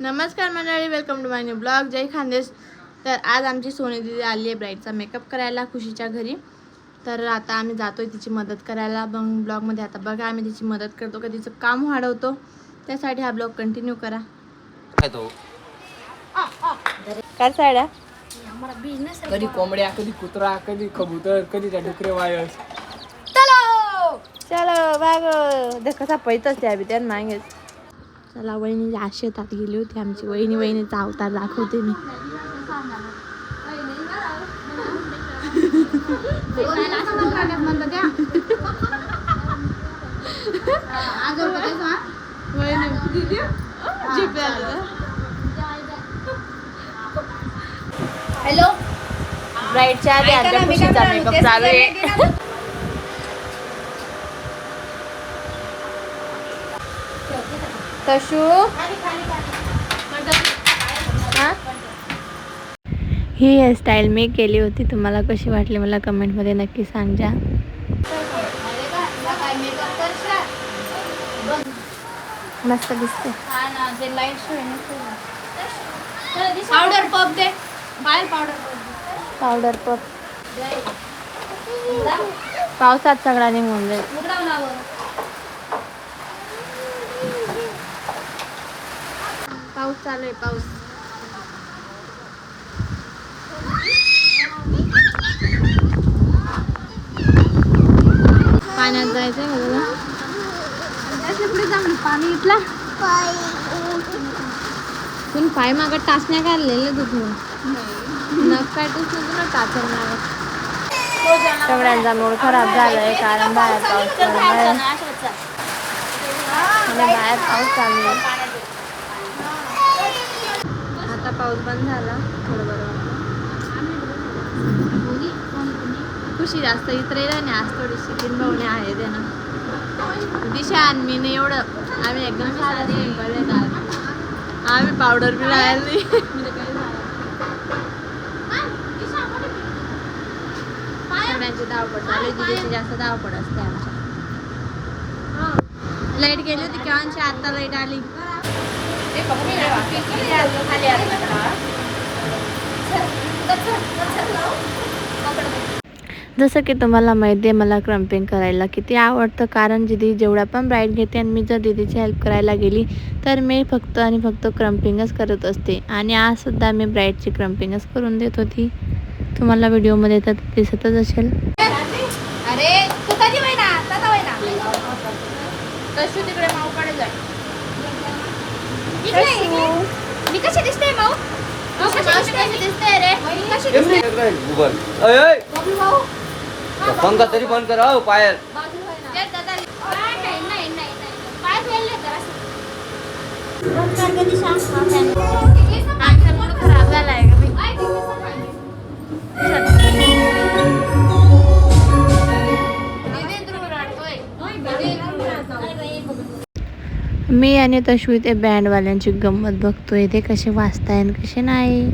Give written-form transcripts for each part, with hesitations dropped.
नमस्कार मंडळी, welcome to my new blog. जय खानदेश. तर आज आमची सोनी दीदी आली आहे ब्राईडचा मेकअप करायला खुशीच्या घरी. तर आता आम्ही जातोय तिची मदत करायला. मग ब्लॉगमध्ये आता बघा आम्ही तिची मदत करतो का तिचं काम वाढवतो. त्यासाठी हा ब्लॉग कंटिन्यू करा. काय साड्या कधी कोंबड्या, कधी कुत्रा, कधी कबूतर, कधी त्या डुकरे वायस. चलो भागो. देख कसा पैतच त्या बित्यान मागेच. चला वहिनी आज शेतात गेली होती आमची. वहिनीचा अवतार दाखवते मी. हॅलो, ब्राईडच्या आधी अर्ध्या खुशीचा मेकअप चालू आहे. तशू ही हेअरस्टाईल मी केली होती. तुम्हाला कशी वाटली मला कमेंटमध्ये नक्की सांगा. मस्त दिसते. पावडर पफ दे बाहेर. पावडर पफ पावसात सगळा निघून जाईल. पाऊस चालू आहे. पाऊस पाण्यात जायचंय का तुला? पुढे जाऊन पाणी इथला तुम्ही पाय मागं टाचण्या काढलेले तुझं नख काय तुला टाचर मागत. सगळ्यांचा मूड खराब झालाय कारण बाहेर पाऊस चालू आहे. बाहेर पाऊस चालू आहे. आता पाऊस बंद झाला. थोडं बरं वाटलं. खुशी जास्त इतरेला नाही. आज थोडीशी किनबवणे आहे त्यानं. दिशा आणि मी नाही एवढं. आम्ही एकदम सिंपल आहे. आम्ही पावडर बी लावायला नाही. सगळ्यांची धावपळ चालू. दिदीची जास्त धावपळ असते आमच्या. लाईट गेली होती केव्हाची. आता लाईट आली. जसं की तुम्हाला माहिती आहे मला क्रम्पिंग करायला किती आवडतं. कारण दीदी जेवढा पण ब्राईड घेते आणि मी जर दीदीची हेल्प करायला गेली तर मी फक्त आणि फक्त क्रम्पिंगच करत असते. आणि आजसुद्धा मी ब्राईडची क्रम्पिंगच करून देत होती. तुम्हाला व्हिडिओमध्ये तर दिसतच असेल. अरे तू कधी वयना तसा वयना कशी तिकडे माऊकडे जाय. मी कशी दिसते माऊ? कशी दिसते रे? कशी दिसते गुगल अय पंखा तरी बंद करा हो पायल. खराब झालाय का मी आणि तश्वी ते बँडवाल्यांची गंमत बघतोय. ते कसे वाजताय आणि कसे नाही.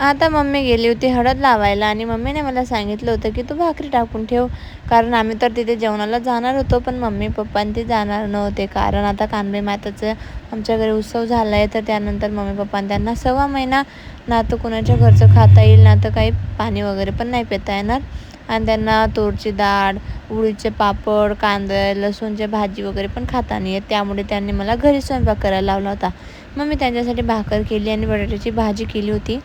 आता मम्मी गेली होती हळद लावायला आणि मम्मीने मला सांगितलं होतं की तू भाकरी टाकून ठेव. कारण आम्ही तर तिथे जेवणाला जाणार होतो पण मम्मी पप्पा ते जाणार नव्हते. कारण आता कानबाई माताचं आमच्या घरी उत्सव झाला आहे. तर त्यानंतर मम्मी पप्पा त्यांना 1.25 महिना ना तर कुणाच्या घरचं खाता येईल ना तर काही पाणी वगैरे पण नाही पिता येणार. आणि त्यांना तूरची डाळ, उडीदचे पापड, कांदा, लसूणची भाजी वगैरे पण खाता नाही येत. त्यामुळे त्यांनी मला घरी स्वयंपाक करायला लावला होता. मग मी त्यांच्यासाठी भाकर केली आणि बटाट्याची भाजी केली होती.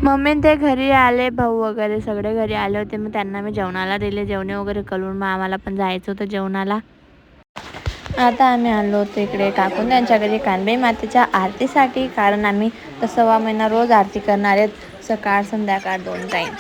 मम्मी ते घरी आले. भाऊ वगैरे सगळे घरी आले होते. मग त्यांना मी जेवणाला दिले. जेवणे वगैरे करून मग आम्हाला पण जायचं होतं जेवणाला. आता आम्ही आलो होतो इकडे काकून त्यांच्या घरी कानबाई मातेच्या आरतीसाठी. कारण आम्ही 1.25 महिना रोज आरती करणार आहेत. सकाळ संध्याकाळ 2 टाईम.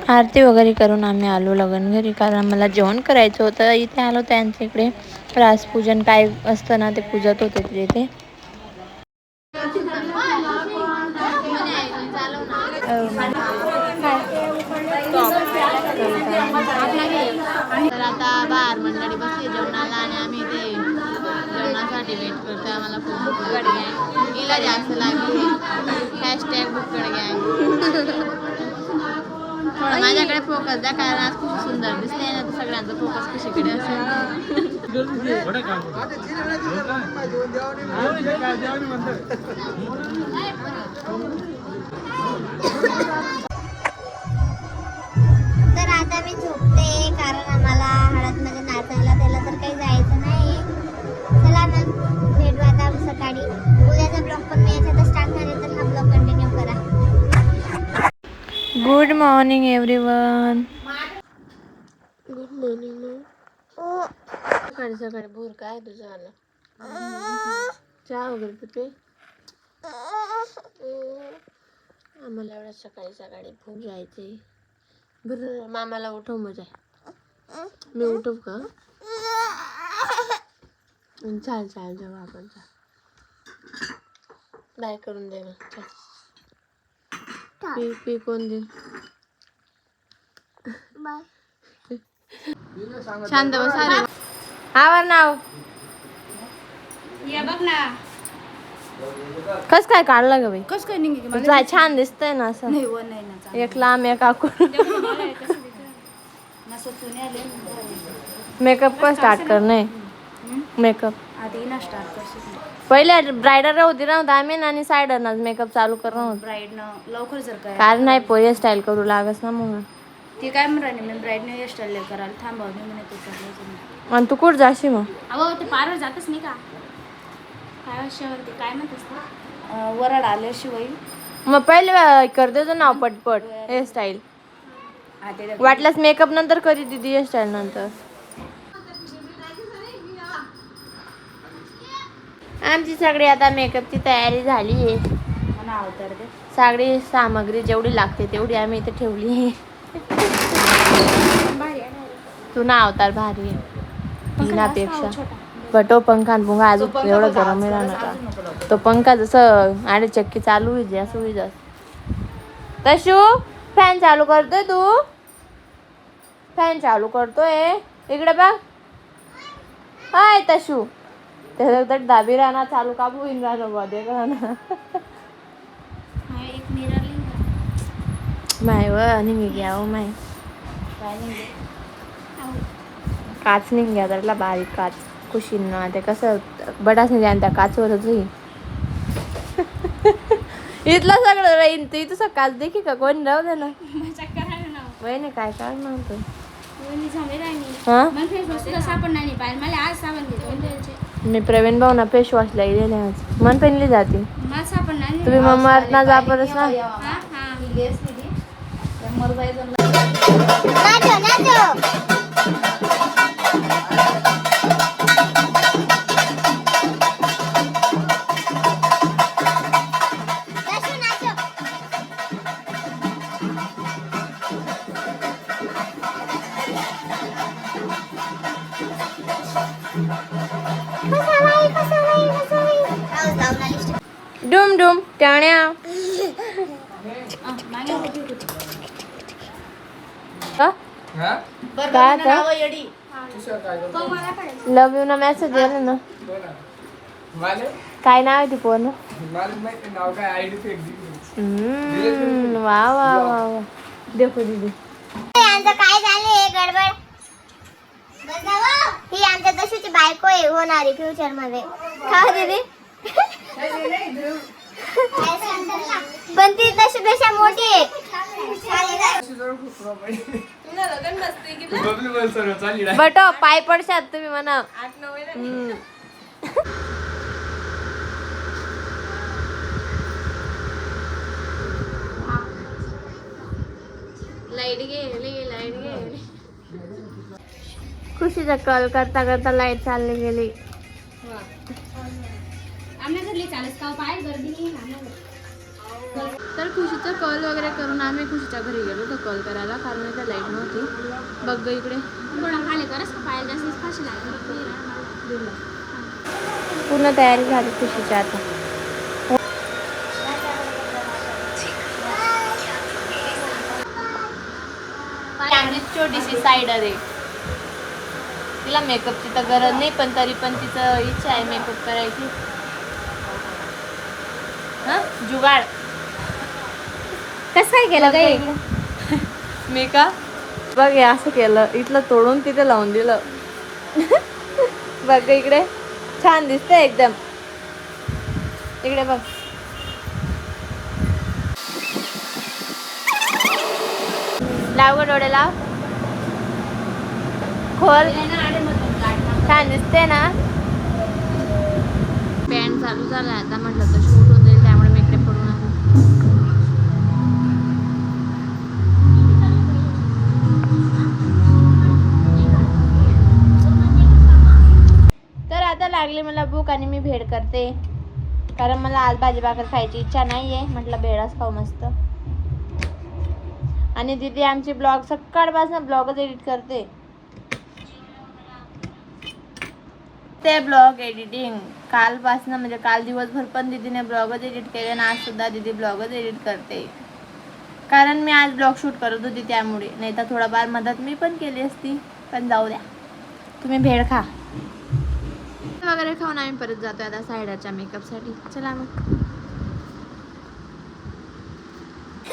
आरती वगैरे करून आम्ही आलो लगन घरी. कारण मला जेवण करायचं होतं. इथे आलो त्यांच्या इकडे रासपूजन काय असतं ना ते पूजत होते तिथे. तर आता बाहेर मंडळी बसली जेवणाला आणि आम्ही ते जेवणासाठी वेट करतोय. आम्हाला खूप भूक लागली आहे. हिला जास्त लागली. हॅशटॅग भुक्कड गँग. माझ्याकडे फोकस द्या कारण आज खूप सुंदर दिसते ना, तर सगळ्यांचा फोकस कशीकडे असेल. तर आता मी झोपते कारण आम्हाला हळदमध्ये नाचायला त्याला तर काही जायचं नाही. चला ना भेटू आता सकाळी. उद्याचा ब्लॉग पण मी याच्यातच टाकणार आहे, तर हा ब्लॉग कंटिन्यू करा. Good morning everyone. Good morning. सकाळी सकाळी भूर काय तुझं आलं? चहा वगैरे पिते. आम्हाला एवढ्या सकाळी सकाळी भूक जायचे. बरं मामाला उठव मजा. मी उठव का? चाल चाल जाऊ आपण. बाय करून दे ना. पी पी कोण दे. शांत बस. आवर नाव ये बघ ना. कस काय काढलं ग बाई? कस काय निघे तुझा छान दिसतंय ना असं. नाही वर नाही ना. एक लांब एक आखून. मेकअप पण स्टार्ट करणे. मेकअप आधी ना स्टार्ट करशील. पहिले ब्रायडर होती ना आम्ही आणि सायडरनाच मेकअप चालू करणं. ब्राईडनं लवकर जर काय कारण नाही पोहे स्टाईल करू लागस ना मग. ते काय म्हणा मी ब्राईडने हेअरस्टाईल करायला थांबवली म्हणे ते करायचं. आणि तू कुठं जाशील मग? अहो ते पार्लर जातच नाही का? काय ते काय म्हणतेस ना वरड आल्याशिवाय. मग पहिले कर देतो नाव पटपट हेअरस्टाईल. वाटल्यास मेकअप नंतर करी दिदी हेअरस्टाईल नंतर. आमची सगळी आता मेकअपची तयारी झाली आहे. अवतार दे. सगळी सामग्री जेवढी लागते तेवढी आम्ही इथे ठेवली आहे. तू ना अवतार भारी आहे हिनापेक्षा. बटो पंखा पुंगा अजून एवढं गरम आहे राहणार. तो पंखा जसं आणि चक्की चालू होईल असं होईल. तशू फॅन चालू करतोय तू. फॅन चालू करतोय इकडे बघ. हाय तशू त्याच्या दाबी राहणार चालू का होईन राहणार मध्ये राहणार. माय व निघी घ्या हो माय. काच निघ्या त्याला बारीक काच कुशीन ना ते कसं बडाच नाही त्या काचवरच होईल. इथलं सगळं राहीन तू इथं काच देखी का कोणी राहू दे ना. वय नाही काय काय म्हणतो. मी प्रवीण भाऊ ना फेस वॉशला गेलेले आज. मन पेनली जाते तुम्ही मम्मा ना जा परस ना. नाचो नाचो. डुम डुम टाण्या. काय लव यू ना मेसेज येईल ना. काय नाव आहे ती पोर. वा वा वा वा. देखो दीदी यांचं काय झाले गडबड. ही आमच्या दशूची बायको आहे होणारी फ्युचर मध्ये. का दीदी पण ती तशी मोठी आहे. बटो पाय पडशात तुम्ही म्हणा. लाईट गेली लाईट गेली. खुशीचा कॉल करता करता लाईट चालली गेली. तर खुशीचा कॉल वगैरे करून आम्ही खुशीच्या घरी गेलो होतो कॉल करायला कारण इथे लाईट नव्हती. बघ इकडे खाली करस पाय जास्त फाशी लागली. पूर्ण तयारी झाली खुशीची आता. छोटीशी साईडर आहे. तिला मेकअपची तर गरज नाही, पण तरी पण तिचं इच्छा आहे मेकअप करायची. हा जुगाड कसं काय केलं काय? मी का बघ हे असं केलं, इथलं तोडून तिथे लावून दिलं. बघ इकडे छान दिसतंय एकदम. इकडे बघ. लाव ग डोळे लाव. खोल. छान दिसते ना. पॅन्ट चालू झाला आता, म्हटलं तर शूट होत जाईल, त्यामुळे मी इकडे पडून आलो. तर आता लागली मला भूक आणि मी भेळ करते, कारण मला आज भाजी भाकर खायची इच्छा नाही आहे. म्हटलं भेळच खाऊ मस्त. आणि दीदी आमची ब्लॉग सकाळपासून ब्लॉगच एडिट करते. ते ब्लॉग एडिटिंग कालपासून, म्हणजे काल दिवसभर पण दीदीने ब्लॉगच एडिट केले ना, आज सुद्धा दीदी ब्लॉगच एडिट करते. कारण मी आज ब्लॉग शूट करत होती त्यामुळे, नाही तर थोडाफार मदत मी पण केली असती. पण जाऊ द्या, तुम्ही भेळ खा. वगैरे खाऊन आम्ही परत जातोय आता सायडाच्या मेकअपसाठी. चला मग.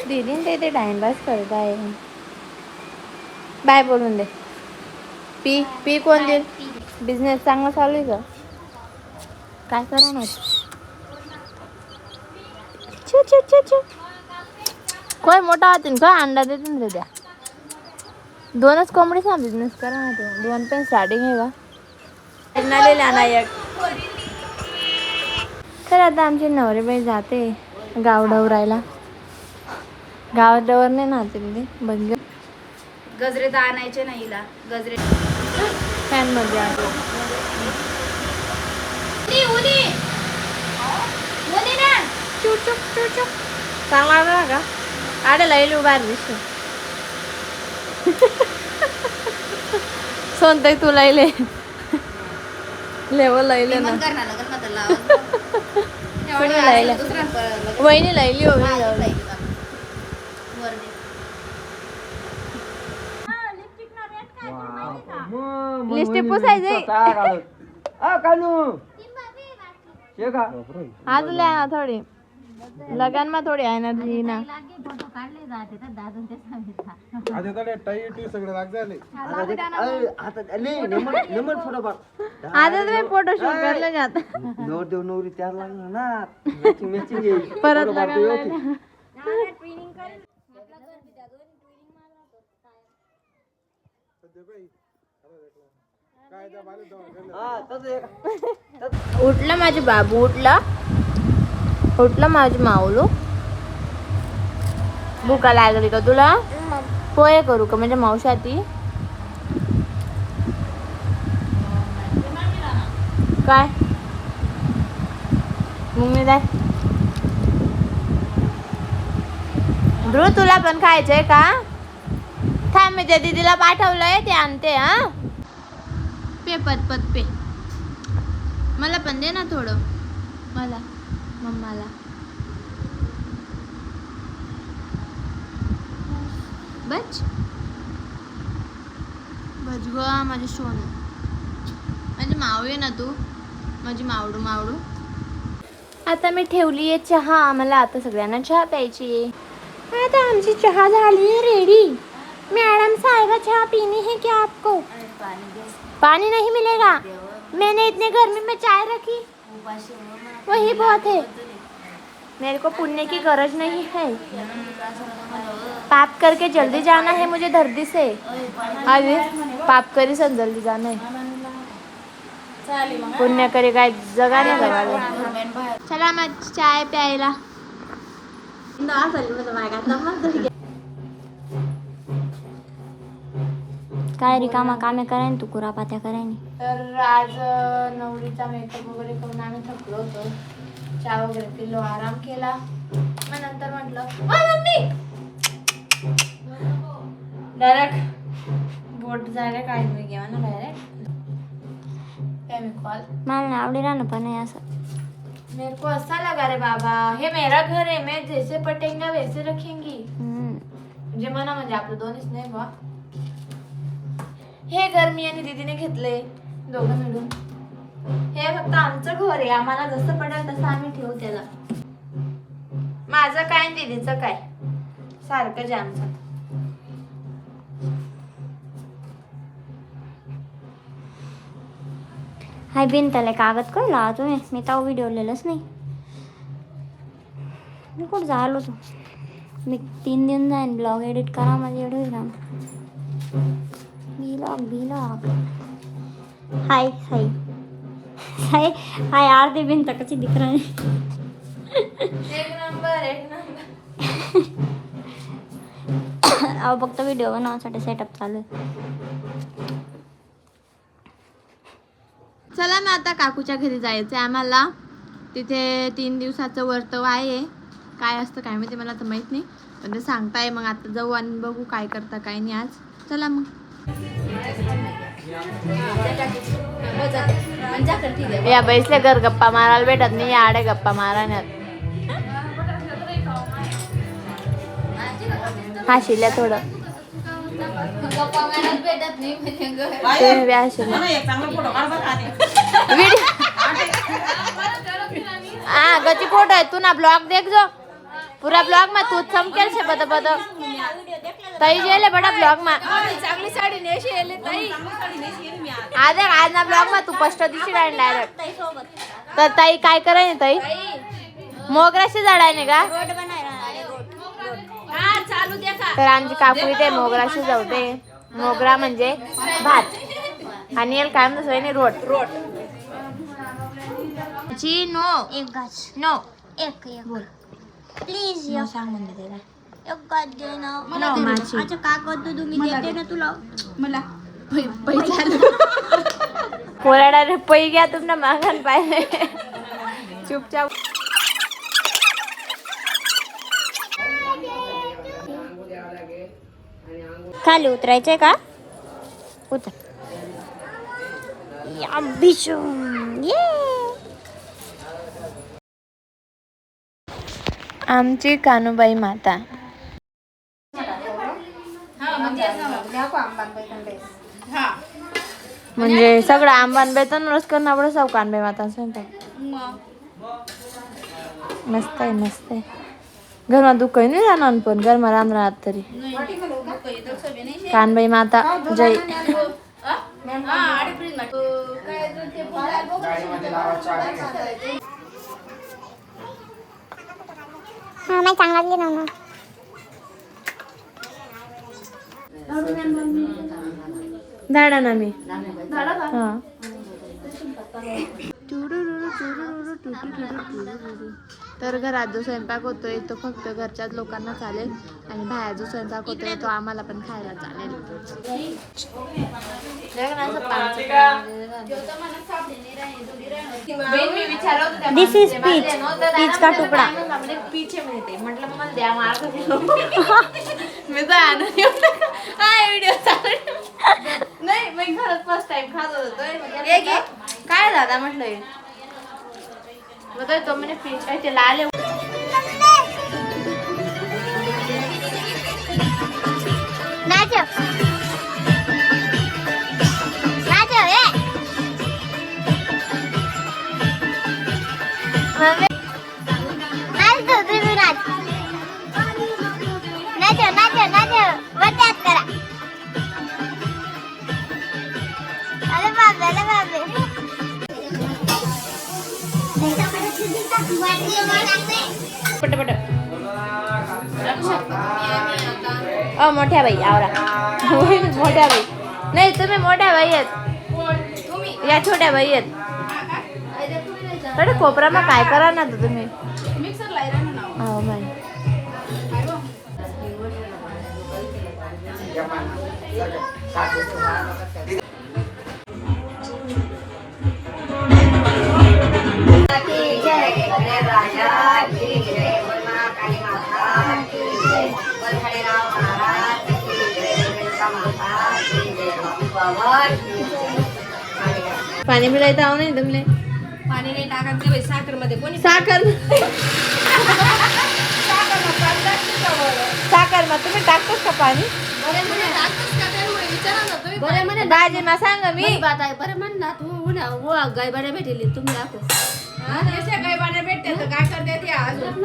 दीदीने ते टाइमपास करत आहे. बाय बोलून दे. पी कोण देईल? बिझनेस चांगला चालू आहे का? काय करा ना. काय मोठा होतील का अंडा देतील द्या. 2च कोंबडीचा बिझनेस करा ना. तो 2 पण स्टार्टिंग आहे का? नायक. तर आता आमची नवरेबाई जाते गाव डवरायला. गावात डवर नाही ना ते बंद. गजरे तर आणायचे नाही हिला. गजरे फॅन मध्ये आहे. चांगला लागला का? आडे लईली उभार दिसतो. सोनताई तू लईले लेवल लईले ना. वहिनी लईली हो. लिपस्टिक पुसायची. आज लिहा थोडी लगन में थोडी एनर्जी ना. आता तुम्ही फोटो शूट करले जात परत लग्न. उठलं माझे बाबू. उठलं माझी माऊलू. भूका लागली का तुला? पोहे करू का म्हणजे मावशाती? काय मम्मी जाय. ध्रुव तुला पण खायचंय का? थांब मी त्या दीदीला पाठवलंय, ते आणते. हा पे पत पे. मला पण दे ना थोडं. मला मम्माला बच ग माझी सोनू. माझी मावळी आहे ना तू, माझी मावडू. आता मी ठेवली आहे चहा. मला आता सगळ्यांना चहा प्यायची आहे. आता आमची चहा झाली रेडी. मैडम साहिबा चाय पीनी है क्या आपको? पानी नहीं मिलेगा. मैंने इतने गर्मी में चाय रखी, वही बहुत है. मेरे को पुण्य की गरज नहीं है. पाप करके जल्दी जाना है मुझे धरती से. अभी पाप करी सन जल्दी जाना है. पुण्य करे काय जगा नाही जगाले. चला मग चाय प्यायला. काय रिकामा कामे कराय तू कुरापात्या कराय. तर आज नवरीचा मेकअप वगैरे करून आम्ही थकलो होतो. चहा वगैरे पिलो, आराम केला. मग नंतर म्हटलं मम्मी डायरेक्ट बोट जायला काय घ्यावा ना डायरेक्ट. केमिकल मला नाही आवडेल ना पण हे असं मेरे को अच्छा लगा रे बाबा, हे मेरा घर है, मैं जैसे पटेंगा वैसे रखेंगी. म्हणजे मना म्हणजे आपलं दोन्हीच नाही बा. हे घर मी आणि दीदीने घेतले दोघं मिळून. हे फक्त आमचं घर आहे, आम्हाला जसं पडेल तसं आम्ही ठेवू त्याला. माझं काय आणि दीदीचं काय सारखंच आहे आमचं. हाय बिन त्याला कागद काय लावा तुम्ही मी तर व्हिडिओ लिहिलंच नाही मी कुठं झालो तू मी 3 दिन जाईन ब्लॉग एडिट करा माझे एवढं काम ब्लॉग हाय हाय हाय हाय आरती बिन तक कशी दिख रहा है एक नंबर अहो फक्त व्हिडिओ बनवण्यासाठी सेटअप चालू आहे. चला मग आता काकूच्या घरी जायचं आहे आम्हाला. तिथे 3 दिवसाचं वर्तव आहे. काय असतं काय माहिती, मला तर माहीत नाही, पण ते सांगताय. मग आता जाऊ आणि बघू काय करता काय नाही आज. चला मग. या बैसले घर गप्पा मारायला भेटत नाही, या आडे गप्पा मारण्यात हाशिल्या थोडं. तुम्ही बी हाशिल्या. हाँ गची फोटो है, तू ना ब्लॉग देख जो पूरा ब्लॉग में तू चमकेल से बता बता तई जेले बड़ा ब्लॉग में चांगली साडी नेशी येले तई आज ना ब्लॉग में तू स्पष्ट दिसी राहील डायरेक्ट. तर ताई काय कराय ताई मोगराशी झाडायने का तर आमची काकू इथे मोगराशी जाऊते. मोगरा म्हणजे भात आणि याला काय म्हणतो सोयने रोट जी नो एक गाछ नो एक बोल प्लीज नो सांग म्हणजे त्याला एक गाछ दे ना नो माझी अच्छा का करतो तुम्ही देते ना तुला मला पोराडा पै घ्या तुमना मागण पाहिजे चुपचाप. खाली उतरायचंय का उतर या बिशू ये आमची कानुबाई माता. म्हणजे सगळं आंबान बेतन रस करणं पडे सब कानबाई माता स्वयंपाक मस्त आहे मस्त आहे. घरमा दुःख नाही राहणार पण घरमा राहणार तरी कानबाई माता जय. हा नाही चांगला गेला ना झाडा ना मी हा तर घरात जो स्वयंपाक होतोय तो फक्त घरच्याच लोकांना चालेल आणि बाहेर जो स्वयंपाक होतोय तो आम्हाला पण खायला चालेल. दिस इज पीच पीच का तुकडा पीछे मिळते म्हटलं मला द्या मार्ग मी तर आणून व्हिडिओ चालू नाही मी खरंच फर्स्ट टाइम खात होतोय. काय दादा म्हटलं तो म्हणे पीच काय ते लाल नाचो नाचो ए नाच दो तुम्ही नाच नाचो नाचो नाचो वट्यात करा. अरे बाबे पटपट मोठ्या बाई आवरा मोठ्या बाई नाही तुम्ही मोठ्या बाई आहेत या छोट्या बाई आहेत. कोपरा मग काय करा ना तुम्ही हो बाई पाणी पिलायचं आव नाही तुमले पाणी नाही टाकायचं बाई साखर मध्ये कोणी साखर साखर मग तुम्ही टाकतोस का पाणी बरं म्हणे भाजी मा सांग मी बात आहे बरं म्हण ना तू गायबाड्या भेटेली तुम्ही दाखव गायबाड्या भेटते तर काय करते ते अजून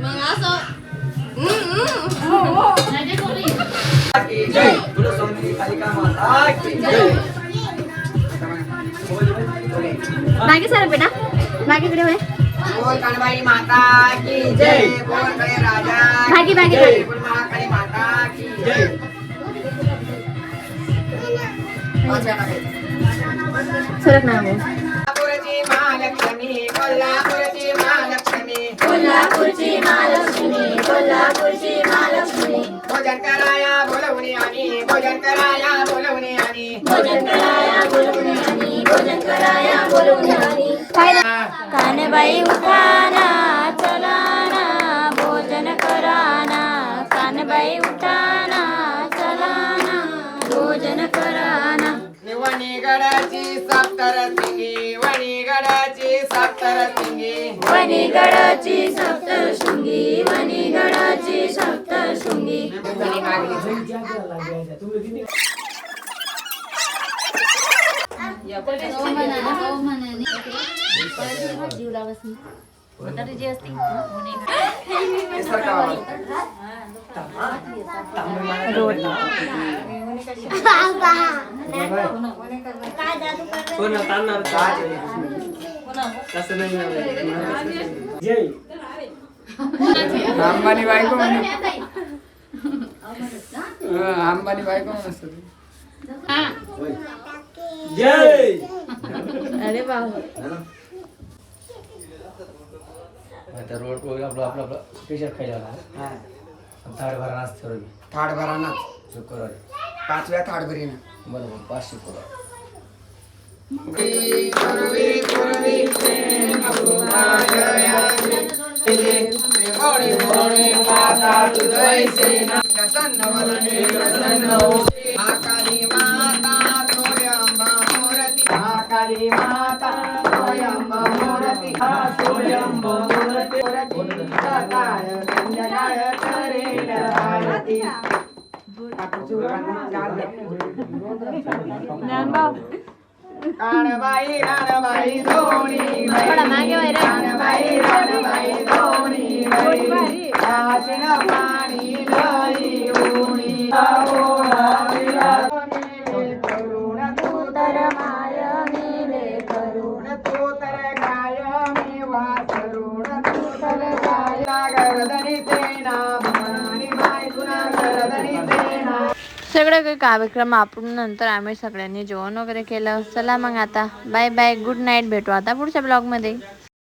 मग असं मागे सर बेटा मागे इकडे होय बोल कानबाई माता की जय बोल गणे राजा भागी भागी जय बोल महाकाली माता की जय सरक ना हो कोल्हापूरची महालक्ष्मी कोल्हापूरची महालक्ष्मी कोल्हापूरची महालक्ष्मी कोल्हापूरची महालक्ष्मी भोजन कराया बोलवणे आणि भोजन कराया बोलवणे आणि भोजन कराया बोलवणे आणि भोजन कराया बोलवणे आणि कानबाई उठाना चलाना भोजन कराना कानबाई उठाना चलाना भोजन कराना वणीगडाची सप्तरशिंगी वणीगडाची सप्तरशिंगी वणीगडाची सप्तशृंगी वणीगडाची सप्तशृंगी अंबानी बायको अंबानी बायको असतो जय अरे बाबा आता रोड आपलं आपलं आपलं स्पेशल खायला थाड भरा असतं रोज थाड भराना शुक्रवारी 5व्या थाड भरीना बरोबर 5 शुक्रवार महाकाली माता सोयंबा मूर्ती महाकाली माता सोयंबा मूर्ती सोयंबा मूर्ती सकाळ संध्याकाळ करेल आरती राणबाई राणबाई दोन्ही राणबाई राणबाई दोन्ही काशीन पाणी लई उणी करुण तू तर माय मिले करुण तू तर गाय मी वासरुण तू तर गाय गर्दनी तेना भवानी बाई तुना गर्दनी तेना सगळं काही कार्यक्रम आपण नंतर आम्ही सगळ्यांनी जेवण वगैरे केलं चला मग आता बाय बाय गुड नाईट भेटू आता पुढच्या ब्लॉगमध्ये